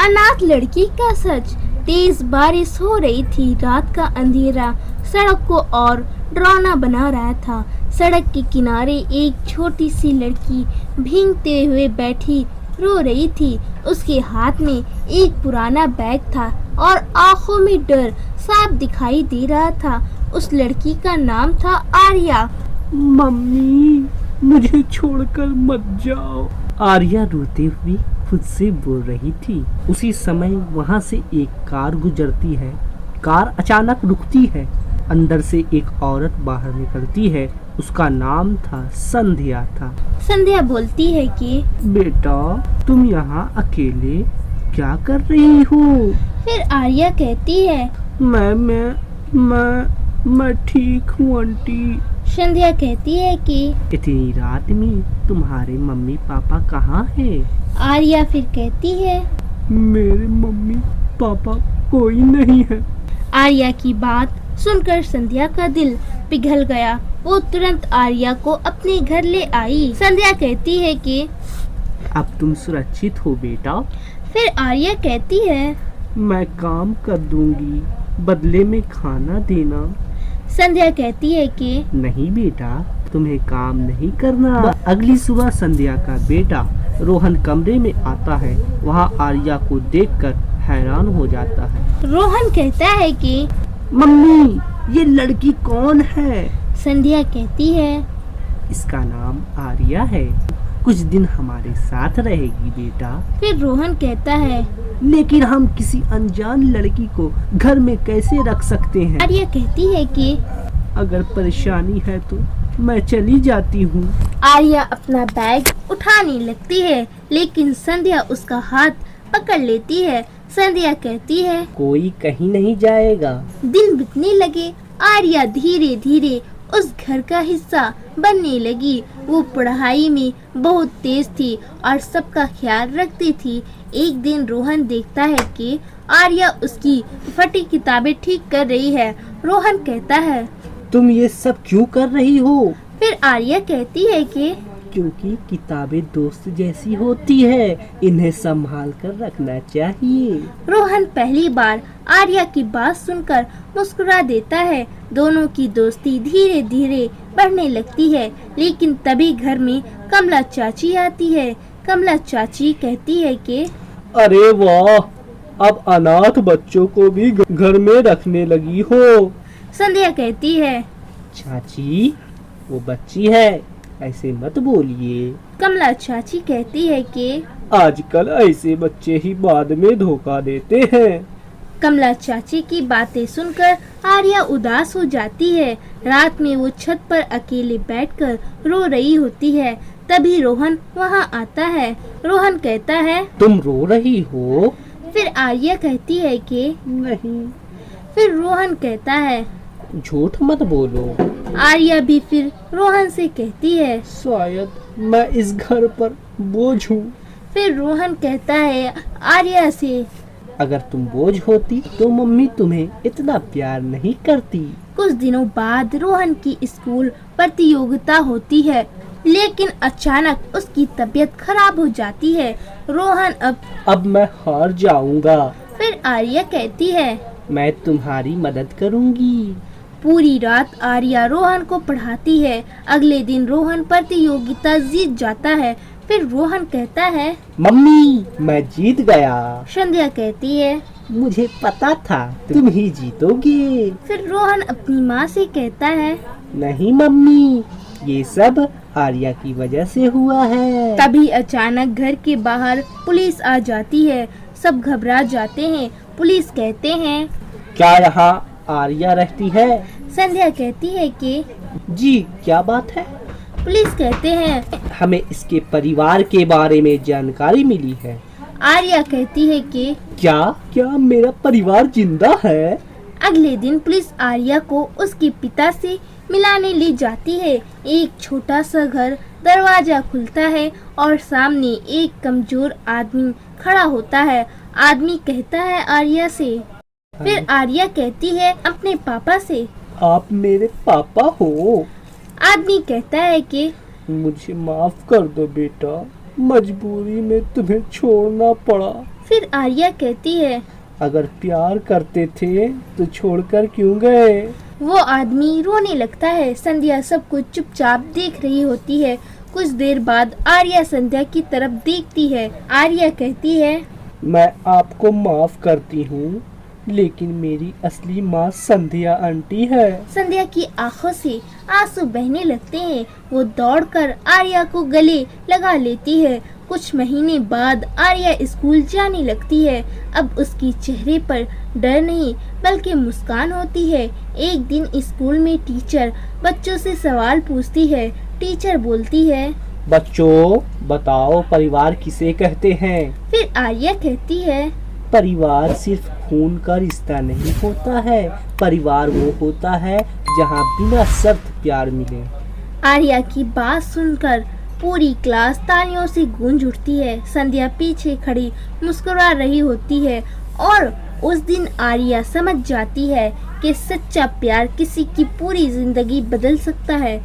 अनाथ लड़की का सच। तेज बारिश हो रही थी। रात का अंधेरा सड़क को और डरावना बना रहा था। सड़क के किनारे एक छोटी सी लड़की भीगते हुए बैठी रो रही थी। उसके हाथ में एक पुराना बैग था और आंखों में डर साफ दिखाई दे रहा था। उस लड़की का नाम था आर्या। मम्मी, मुझे छोड़कर मत जाओ। आर्या रोते हुए खुद से बोल रही थी। उसी समय वहाँ से एक कार गुजरती है। कार अचानक रुकती है। अंदर से एक औरत बाहर निकलती है। उसका नाम था संध्या था। संध्या बोलती है कि बेटा, तुम यहाँ अकेले क्या कर रही हो? फिर आर्या कहती है, मैं ठीक हूँ आंटी। संध्या कहती है कि इतनी रात में तुम्हारे मम्मी पापा कहाँ हैं? आर्या फिर कहती है, मेरे मम्मी पापा कोई नहीं है। आर्या की बात सुनकर संध्या का दिल पिघल गया। वो तुरंत आर्या को अपने घर ले आई। संध्या कहती है कि अब तुम सुरक्षित हो बेटा। फिर आर्या कहती है, मैं काम कर दूंगी, बदले में खाना देना। संध्या कहती है कि नहीं बेटा, तुम्हें काम नहीं करना। अगली सुबह संध्या का बेटा रोहन कमरे में आता है। वहाँ आर्या को देखकर हैरान हो जाता है। रोहन कहता है कि मम्मी, ये लड़की कौन है? संध्या कहती है, इसका नाम आर्या है। कुछ दिन हमारे साथ रहेगी बेटा। फिर रोहन कहता है, लेकिन हम किसी अनजान लड़की को घर में कैसे रख सकते हैं? आर्या कहती है कि अगर परेशानी है तो मैं चली जाती हूँ। आर्या अपना बैग उठाने लगती है, लेकिन संध्या उसका हाथ पकड़ लेती है। संध्या कहती है, कोई कहीं नहीं जाएगा। दिन बीतने लगे। आर्या धीरे धीरे उस घर का हिस्सा बनने लगी। वो पढ़ाई में बहुत तेज थी और सबका ख्याल रखती थी। एक दिन रोहन देखता है कि आर्या उसकी फटी किताबें ठीक कर रही है। रोहन कहता है, तुम ये सब क्यों कर रही हो? फिर आर्या कहती है कि क्योंकि किताबें दोस्त जैसी होती है, इन्हें संभाल कर रखना चाहिए। रोहन पहली बार आर्या की बात सुनकर मुस्कुरा देता है। दोनों की दोस्ती धीरे धीरे बढ़ने लगती है। लेकिन तभी घर में कमला चाची आती है। कमला चाची कहती है कि अरे वाह, अब अनाथ बच्चों को भी घर में रखने लगी हो। संध्या कहती है, चाची, वो बच्ची है, ऐसे मत बोलिए। कमला चाची कहती है कि आजकल ऐसे बच्चे ही बाद में धोखा देते हैं। कमला चाची की बातें सुनकर आर्या उदास हो जाती है। रात में वो छत पर अकेले बैठकर रो रही होती है। तभी रोहन वहाँ आता है। रोहन कहता है, तुम रो रही हो? फिर आर्या कहती है कि नहीं। फिर रोहन कहता है, झूठ मत बोलो। आर्या भी फिर रोहन से कहती है, शायद मैं इस घर पर बोझ हूँ। फिर रोहन कहता है आर्या से, अगर तुम बोझ होती तो मम्मी तुम्हें इतना प्यार नहीं करती। कुछ दिनों बाद रोहन की स्कूल प्रतियोगिता होती है, लेकिन अचानक उसकी तबीयत खराब हो जाती है। रोहन अब मैं हार जाऊंगा। फिर आर्या कहती है, मैं तुम्हारी मदद करूंगी। पूरी रात आर्या रोहन को पढ़ाती है। अगले दिन रोहन प्रतियोगिता जीत जाता है। फिर रोहन कहता है, मम्मी, मैं जीत गया। संध्या कहती है, मुझे पता था तुम ही जीतोगे। फिर रोहन अपनी माँ से कहता है, नहीं मम्मी, ये सब आर्या की वजह से हुआ है। तभी अचानक घर के बाहर पुलिस आ जाती है। सब घबरा जाते हैं। पुलिस कहते हैं, क्या यहाँ आर्या रहती है? संध्या कहती है कि जी, क्या बात है? पुलिस कहते हैं, हमें इसके परिवार के बारे में जानकारी मिली है। आर्या कहती है कि क्या मेरा परिवार जिंदा है? अगले दिन पुलिस आर्या को उसके पिता से मिलाने ले जाती है। एक छोटा सा घर, दरवाजा खुलता है और सामने एक कमजोर आदमी खड़ा होता है। आदमी कहता है आर्या से, फिर आर्या कहती है अपने पापा से, आप मेरे पापा हो? आदमी कहता है कि मुझे माफ कर दो बेटा, मजबूरी में तुम्हें छोड़ना पड़ा। फिर आर्या कहती है, अगर प्यार करते थे तो छोड़कर क्यों गए? वो आदमी रोने लगता है। संध्या सब कुछ चुपचाप देख रही होती है। कुछ देर बाद आर्या संध्या की तरफ देखती है। आर्या कहती है, मैं आपको माफ करती हूँ, लेकिन मेरी असली माँ संध्या आंटी है। संध्या की आंखों से आंसू बहने लगते हैं। वो दौड़कर आर्या को गले लगा लेती है। कुछ महीने बाद आर्या स्कूल जाने लगती है। अब उसके चेहरे पर डर नहीं बल्कि मुस्कान होती है। एक दिन स्कूल में टीचर बच्चों से सवाल पूछती है। टीचर बोलती है, बच्चों बताओ परिवार किसे कहते हैं? फिर आर्या कहती है, परिवार सिर्फ खून का रिश्ता नहीं होता है, परिवार वो होता है जहाँ बिना शर्त प्यार मिले। आर्या की बात सुनकर पूरी क्लास तालियों से गूंज उठती है। संध्या पीछे खड़ी मुस्कुरा रही होती है और उस दिन आर्या समझ जाती है कि सच्चा प्यार किसी की पूरी जिंदगी बदल सकता है।